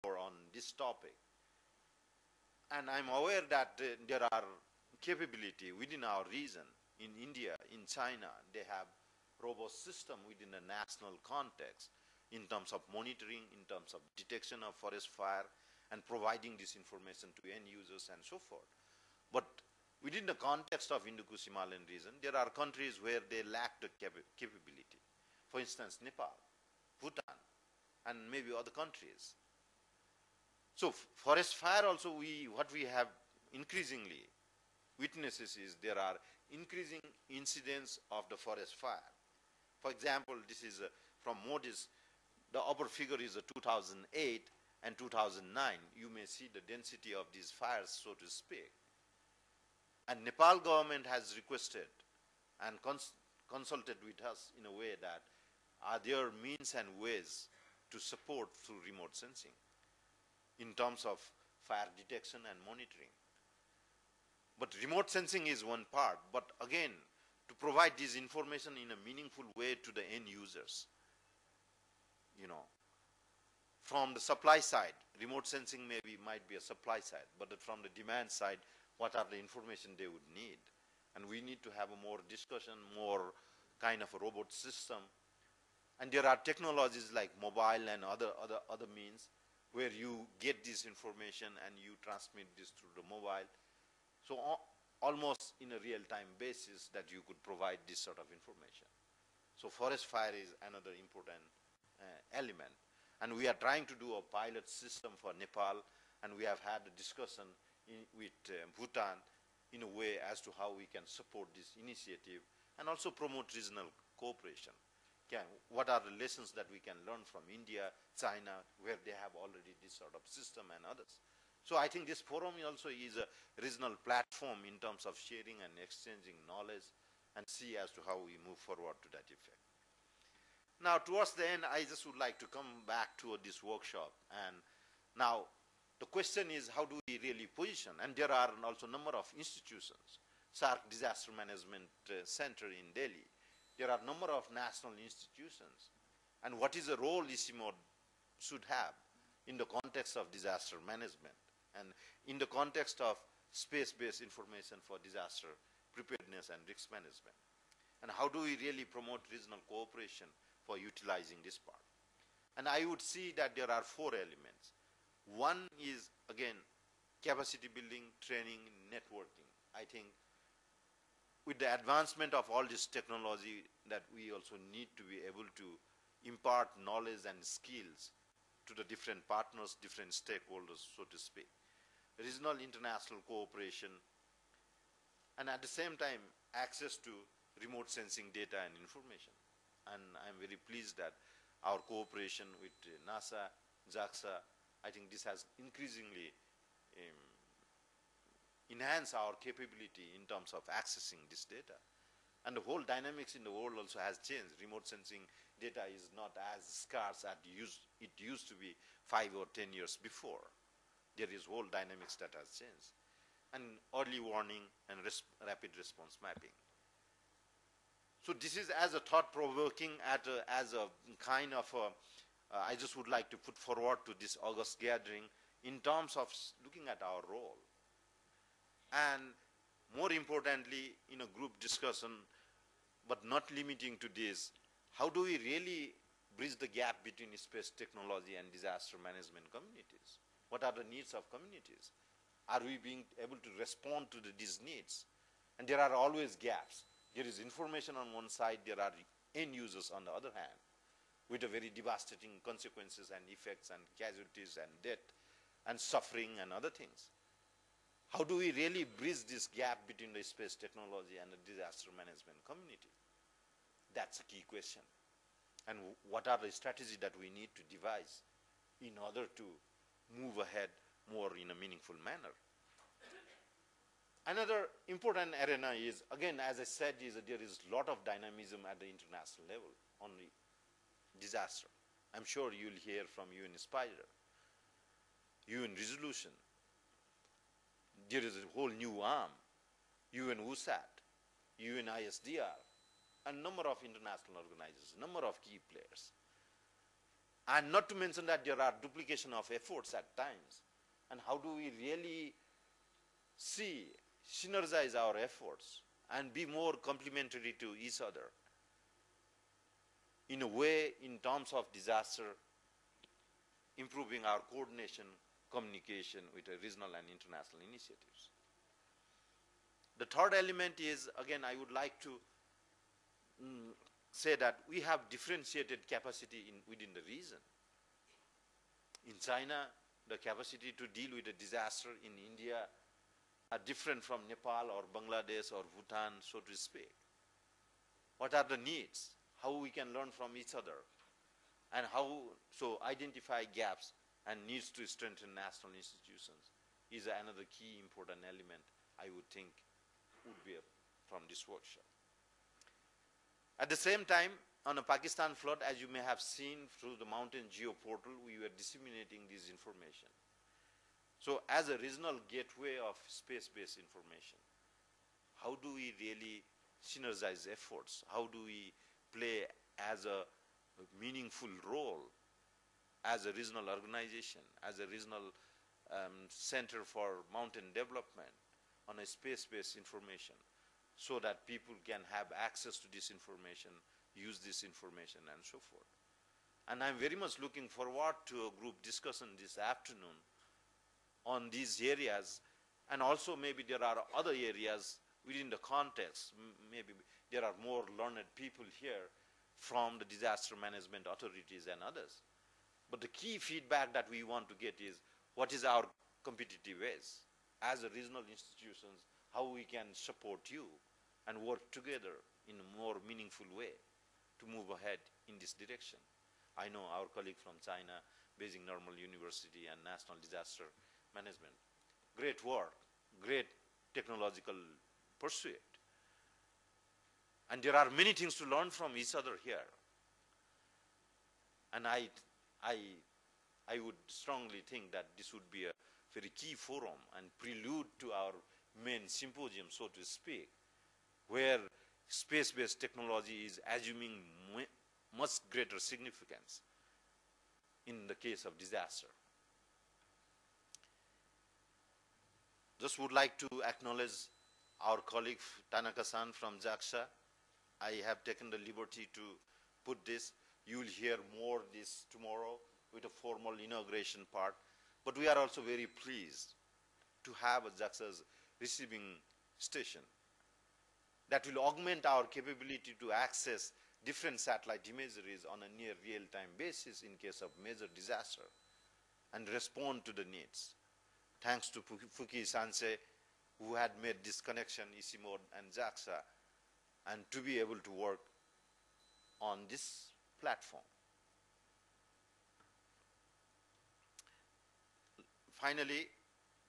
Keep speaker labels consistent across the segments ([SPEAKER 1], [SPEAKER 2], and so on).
[SPEAKER 1] more on this topic. And I'm aware that there are capability within our region. In India, in China, they have robust system within a national context in terms of monitoring, in terms of detection of forest fire, and providing this information to end users and so forth. But within the context of Hindu-Kush Himalayan region, there are countries where they lack the capability. For instance, Nepal, Bhutan, and maybe other countries. So forest fire also, what we have increasingly witnesses is there are increasing incidents of the forest fire. For example, this is from Modi's, the upper figure is 2008 and 2009. You may see the density of these fires, so to speak. And Nepal government has requested and consulted with us in a way that are there means and ways to support through remote sensing in terms of fire detection and monitoring. But remote sensing is one part, but again, to provide this information in a meaningful way to the end users. From the supply side, remote sensing might be a supply side, but from the demand side, what are the information they would need? And we need to have a more discussion, more kind of a robot system. And there are technologies like mobile and other means where you get this information and you transmit this through the mobile. So almost in a real-time basis that you could provide this sort of information. So forest fire is another important element. And we are trying to do a pilot system for Nepal, and we have had a discussion with Bhutan in a way as to how we can support this initiative and also promote regional cooperation. What are the lessons that we can learn from India, China, where they have already this sort of system and others. So I think this forum also is a regional platform in terms of sharing and exchanging knowledge and see as to how we move forward to that effect. Now, towards the end, I just would like to come back to this workshop. And now, the question is, how do we really position? And there are also a number of institutions. SARC Disaster Management Center in Delhi. There are a number of national institutions. And what is the role ICIMOD should have in the context of disaster management and in the context of space-based information for disaster preparedness and risk management? And how do we really promote regional cooperation for utilizing this part? And I would see that there are 4 elements. One is, again, capacity building, training, networking. I think with the advancement of all this technology that we also need to be able to impart knowledge and skills to the different partners, different stakeholders, so to speak. Regional international cooperation, and at the same time, access to remote sensing data and information. And I'm very pleased that our cooperation with NASA, JAXA, I think this has increasingly enhanced our capability in terms of accessing this data. And the whole dynamics in the world also has changed. Remote sensing data is not as scarce as it used to be 5 or 10 years before. There is whole dynamics that has changed. And early warning and rapid response mapping. So this is as a thought-provoking, as a kind of I just would like to put forward to this August gathering in terms of looking at our role. And more importantly, in a group discussion, but not limiting to this, how do we really bridge the gap between space technology and disaster management communities? What are the needs of communities? Are we being able to respond to these needs? And there are always gaps. There is information on one side, there are end users on the other hand, with a very devastating consequences and effects and casualties and death and suffering and other things. How do we really bridge this gap between the space technology and the disaster management community? That's a key question. And what are the strategies that we need to devise in order to move ahead more in a meaningful manner? Another important arena is, again, as I said, there is a lot of dynamism at the international level on the disaster. I'm sure you'll hear from UN Spider, UN Resolution. There is a whole new arm, UN USAT, UN ISDR, a number of international organizations, a number of key players. And not to mention that there are duplication of efforts at times. And how do we really synergize our efforts and be more complementary to each other in a way, in terms of disaster, improving our coordination, communication with regional and international initiatives. The third element is, again, I would like to say that we have differentiated capacity within the region. In China, the capacity to deal with a disaster. In India are different from Nepal or Bangladesh or Bhutan, so to speak. What are the needs? How we can learn from each other? And how, so identify gaps and needs to strengthen national institutions is another key important element I would think would be from this workshop. At the same time, on a Pakistan flood, as you may have seen through the Mountain Geo portal, we were disseminating this information. So as a regional gateway of space-based information, how do we really synergize efforts? How do we play as a meaningful role as a regional organization, as a regional center for mountain development on a space-based information, so that people can have access to this information, use this information, and so forth. And I'm very much looking forward to a group discussion this afternoon on these areas, and also maybe there are other areas within the context. Maybe there are more learned people here from the disaster management authorities and others. But the key feedback that we want to get is, what is our competitive edge as a regional institutions, how we can support you and work together in a more meaningful way to move ahead in this direction. I know our colleague from China, Beijing Normal University and National Disaster Management, great work, great technological pursuit. And there are many things to learn from each other here. And I would strongly think that this would be a very key forum and prelude to our main symposium, so to speak, where space-based technology is assuming much greater significance in the case of disaster. Just would like to acknowledge our colleague Tanaka-san from JAXA. I have taken the liberty to put this. You will hear more this tomorrow with a formal inauguration part. But we are also very pleased to have a JAXA's receiving station that will augment our capability to access different satellite imageries on a near real-time basis in case of major disaster and respond to the needs. Thanks to Fuki Sansei, who had made this connection, ICIMOD and JAXA, and to be able to work on this platform. Finally,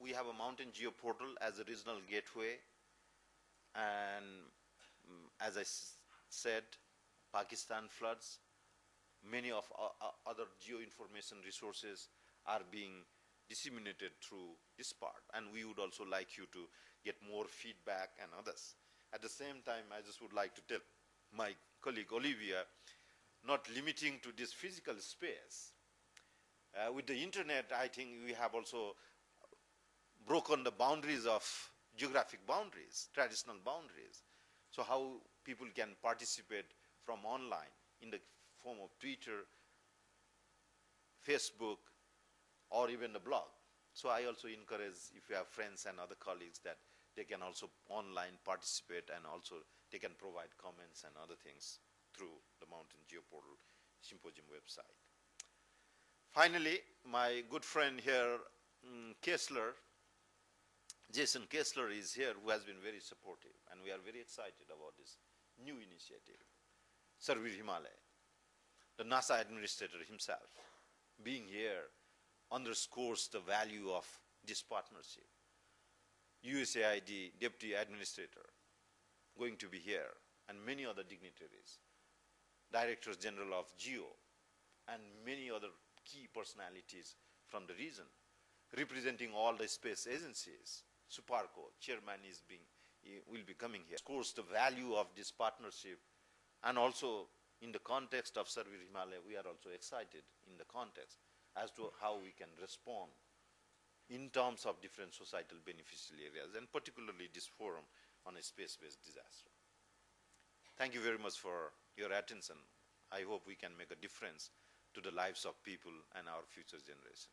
[SPEAKER 1] we have a Mountain Geo portal as a regional gateway, and as I said, Pakistan floods, many of other geoinformation resources are being disseminated through this part, and we would also like you to get more feedback and others. At the same time, I just would like to tell my colleague Olivia, not limiting to this physical space. With the internet, I think we have also broken the boundaries of geographic boundaries, traditional boundaries. So how people can participate from online in the form of Twitter, Facebook, or even the blog. So I also encourage, if you have friends and other colleagues, that they can also online participate, and also they can provide comments and other things through the Mountain Geo portal symposium website. Finally, my good friend here, Kessler, Jason Kessler is here, who has been very supportive, and we are very excited about this new initiative. Sarvir Himalay, the NASA administrator himself, being here underscores the value of this partnership. USAID Deputy Administrator going to be here, and many other dignitaries, Directors General of GEO, and many other key personalities from the region, representing all the space agencies. Suparco, chairman will be coming here. Of course, the value of this partnership, and also in the context of Survey Himalaya, we are also excited in the context as to how we can respond in terms of different societal beneficial areas, and particularly this forum on a space-based disaster. Thank you very much for your attention. I hope we can make a difference to the lives of people and our future generation.